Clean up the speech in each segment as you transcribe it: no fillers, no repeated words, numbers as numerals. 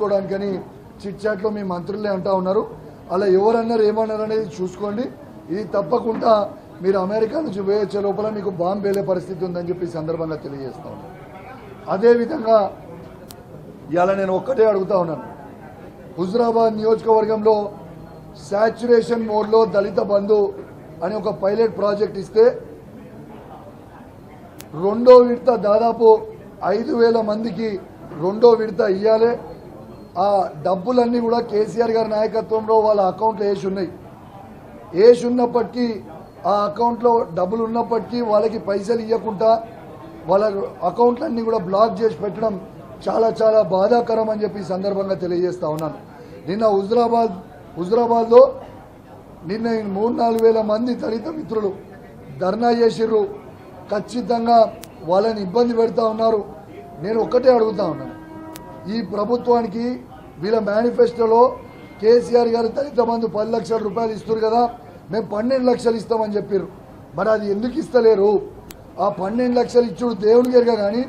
తీసుకోవడానికని chit చాట్లో మీ మంత్రులే అంటా ఉన్నారు. అలా ఎవరన్నారు ఏమన్నారు అనేది చూసుకోండి. ఇది తప్పకుండా మీరు అమెరికా నుంచి వేయొచ్చే లోపల మీకు బాంబు వేలే పరిస్థితి ఉందని చెప్పి సందర్భంగా తెలియజేస్తా ఉన్నాను. అదేవిధంగా ఇవాళ నేను ఒక్కటే అడుగుతా ఉన్నాను. హుజురాబాద్ నియోజకవర్గంలో సాచ్యురేషన్ మోడ్లో దళిత బంధు అని ఒక పైలట్ ప్రాజెక్ట్ ఇస్తే రెండో విడత దాదాపు 5,000 మందికి రెండో విడత ఇవ్వాలి. ఆ డబ్బులన్నీ కూడా కేసీఆర్ గారి నాయకత్వంలో వాళ్ళ అకౌంట్లో వేసి ఉన్నప్పటికీ ఆ అకౌంట్లో డబ్బులు ఉన్నప్పటికీ వాళ్ళకి పైసలు ఇవ్వకుండా వాళ్ళ అకౌంట్లన్నీ కూడా బ్లాక్ చేసి పెట్టడం చాలా చాలా బాధాకరం అని చెప్పి సందర్భంగా తెలియజేస్తా ఉన్నాను. నిన్న హుజురాబాద్లో నిన్న 3-4 మంది దళిత మిత్రులు ధర్నా చేసిర్రు. ఖచ్చితంగా వాళ్ళని ఇబ్బంది పెడతా ఉన్నారు. నేను ఒక్కటే అడుగుతా ఉన్నాను, ఈ ప్రభుత్వానికి వీళ్ళ మేనిఫెస్టోలో కేసీఆర్ గారు దళిత బంధు 10 లక్షల రూపాయలు ఇస్తారు కదా, మేము 12 లక్షలు ఇస్తామని చెప్పారు. మరి అది ఎందుకు ఇస్తలేరు? ఆ 12 లక్షలు ఇచ్చుడు దేవుని గారుగా కానీ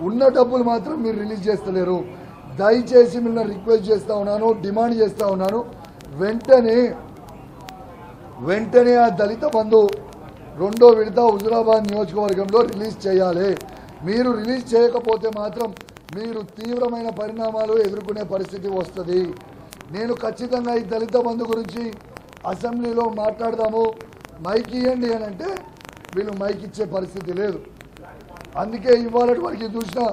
ఉన్న డబ్బులు మాత్రం మీరు రిలీజ్ చేస్తలేరు. దయచేసి మిమ్మల్ని రిక్వెస్ట్ చేస్తా ఉన్నాను, డిమాండ్ చేస్తా ఉన్నాను, వెంటనే ఆ దళిత బంధు రెండో విడత హుజురాబాద్ నియోజకవర్గంలో రిలీజ్ చేయాలి. మీరు రిలీజ్ చేయకపోతే మాత్రం మీరు తీవ్రమైన పరిణామాలు ఎదుర్కొనే పరిస్థితి వస్తుంది. నేను ఖచ్చితంగా ఈ దళిత బంధు గురించి అసెంబ్లీలో మాట్లాడదాము, మైక్ ఇవ్వండి అని అంటే వీళ్ళు మైక్ ఇచ్చే పరిస్థితి లేదు. అందుకే ఇవాళ వరకు చూసినా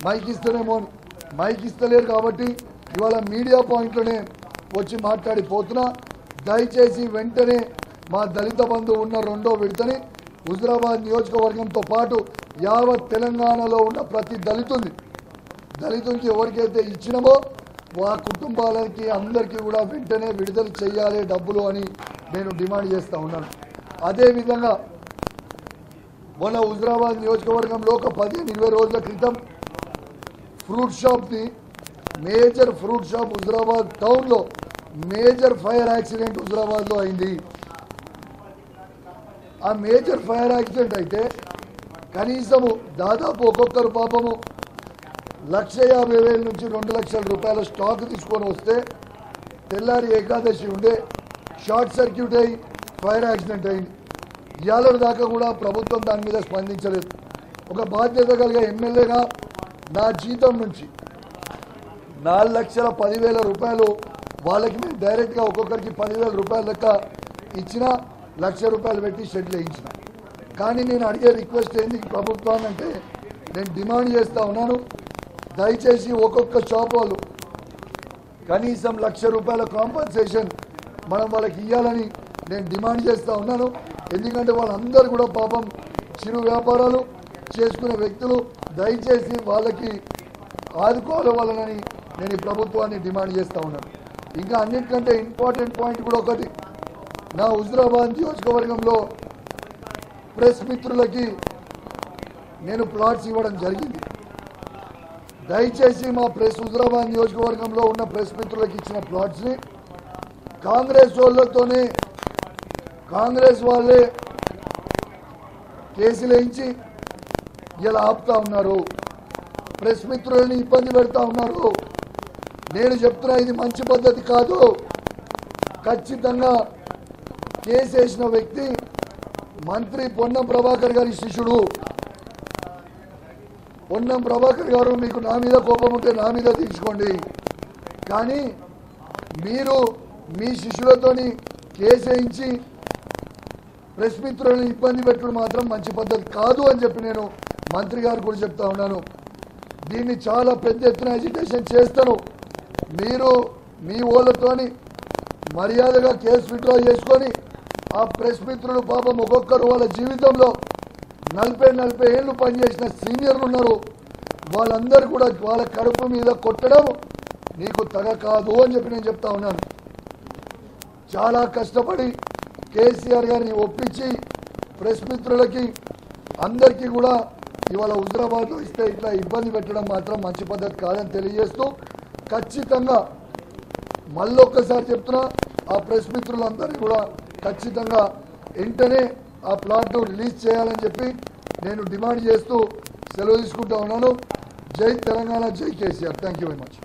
మైక్ ఇస్తేనేమో మైక్ ఇస్తలేరు. కాబట్టి ఇవాళ మీడియా పాయింట్లోనే వచ్చి మాట్లాడిపోతున్నా. దయచేసి వెంటనే మా దళిత బంధు ఉన్న రెండో విడతని హుజురాబాద్ నియోజకవర్గంతో పాటు యావత్ తెలంగాణలో ఉన్న ప్రతి దళితునికి ఎవరికైతే ఇచ్చినామో ఆ కుటుంబాలకి అందరికీ కూడా వెంటనే విడుదల చేయాలి డబ్బులు అని నేను డిమాండ్ చేస్తూ ఉన్నాను. అదేవిధంగా మొన్న హుజురాబాద్ నియోజకవర్గంలో ఒక 15-20 రోజుల క్రితం మేజర్ ఫ్రూట్ షాప్ హుజురాబాద్ టౌన్లో మేజర్ ఫైర్ యాక్సిడెంట్ హుజురాబాద్లో అయింది. ఆ మేజర్ ఫైర్ యాక్సిడెంట్ అయితే కనీసము దాదాపు ఒక్కొక్కరు పాపము 1,50,000 నుంచి 2 లక్షల రూపాయల స్టాక్ తీసుకొని వస్తే తెల్లారి ఏకాదశి ఉండే షార్ట్ సర్క్యూట్ అయి ఫైర్ యాక్సిడెంట్ అయింది. ఇవాళ దాకా కూడా ప్రభుత్వం దాని మీద స్పందించలేదు. ఒక బాధ్యత కలిగే ఎమ్మెల్యేగా నా జీతం నుంచి 4,10,000 రూపాయలు వాళ్ళకి నేను డైరెక్ట్గా ఒక్కొక్కరికి 10,000 రూపాయల లెక్క ఇచ్చిన, 1,00,000 రూపాయలు పెట్టి షెడ్లు వేయించిన. కానీ నేను అడిగే రిక్వెస్ట్ ఏంది ప్రభుత్వాన్ని అంటే, నేను డిమాండ్ చేస్తూ ఉన్నాను, దయచేసి ఒక్కొక్క షాప్ వాళ్ళు కనీసం 1,00,000 రూపాయల కాంపన్సేషన్ మనం వాళ్ళకి ఇవ్వాలని నేను డిమాండ్ చేస్తూ ఉన్నాను. ఎందుకంటే వాళ్ళందరూ కూడా పాపం చిరు వ్యాపారాలు చేసుకునే వ్యక్తులు, దయచేసి వాళ్ళకి ఆదుకోవాలి వాళ్ళని నేను ఈ ప్రభుత్వాన్ని డిమాండ్ చేస్తూ ఉన్నాను. ఇంకా అన్నిటికంటే ఇంపార్టెంట్ పాయింట్ కూడా ఒకటి, నా హుజురాబాద్ నియోజకవర్గంలో ప్రెస్ మిత్రులకి నేను ప్లాట్స్ ఇవ్వడం జరిగింది. దయచేసి మా హుజురాబాద్ నియోజకవర్గంలో ఉన్న ప్రెస్ మిత్రులకు ఇచ్చిన ప్లాట్స్ని కాంగ్రెస్ వాళ్ళే కేసులు వేయించి ఇలా ఆపుతా ఉన్నారు, ప్రెస్ మిత్రులని ఇబ్బంది పెడతా ఉన్నారు. నేను చెప్తున్నా ఇది మంచి పద్ధతి కాదు. ఖచ్చితంగా కేసు వేసిన వ్యక్తి మంత్రి పొన్నం ప్రభాకర్ గారి శిష్యుడు. పొన్నం ప్రభాకర్ గారు, మీకు నా మీద కోపం ఉంటే నా మీద తీర్చుకోండి, కానీ మీరు మీ శిష్యులతోని కేసు వేయించి ప్రెస్ మిత్రులను ఇబ్బంది పెట్టడం మాత్రం మంచి పద్ధతి కాదు అని చెప్పి నేను మంత్రి గారు కూడా చెప్తా ఉన్నాను. దీన్ని చాలా పెద్ద ఎత్తున అజిటేషన్ చేస్తాను. మీరు మీ వాళ్ళతోని మర్యాదగా కేసు విత్డ్రా చేసుకొని ఆ ప్రెస్ మిత్రులు పాపం ఒక్కొక్కరు వాళ్ళ జీవితంలో 40 ఏళ్ళు పనిచేసిన సీనియర్లు ఉన్నారు, వాళ్ళందరూ కూడా వాళ్ళ కడుపు మీద కొట్టడం నీకు తగ కాదు అని చెప్పి నేను చెప్తా ఉన్నాను. చాలా కష్టపడి కేసీఆర్ గారిని ఒప్పించి ప్రెస్ మిత్రులకి అందరికీ కూడా ఇవాళ హుజురాబాద్లో ఇస్తే ఇట్లా ఇబ్బంది పెట్టడం మాత్రం మంచి పద్ధతి కాదని తెలియజేస్తూ, ఖచ్చితంగా మళ్ళొక్కసారి చెప్తున్నా, ఆ ప్రెస్ మిత్రులందరినీ కూడా ఖచ్చితంగా వెంటనే ఆ ప్లాట్ను రిలీజ్ చేయాలని చెప్పి నేను డిమాండ్ చేస్తూ సెలవు తీసుకుంటా ఉన్నాను. జై తెలంగాణ, జై KCR. Thank you very much.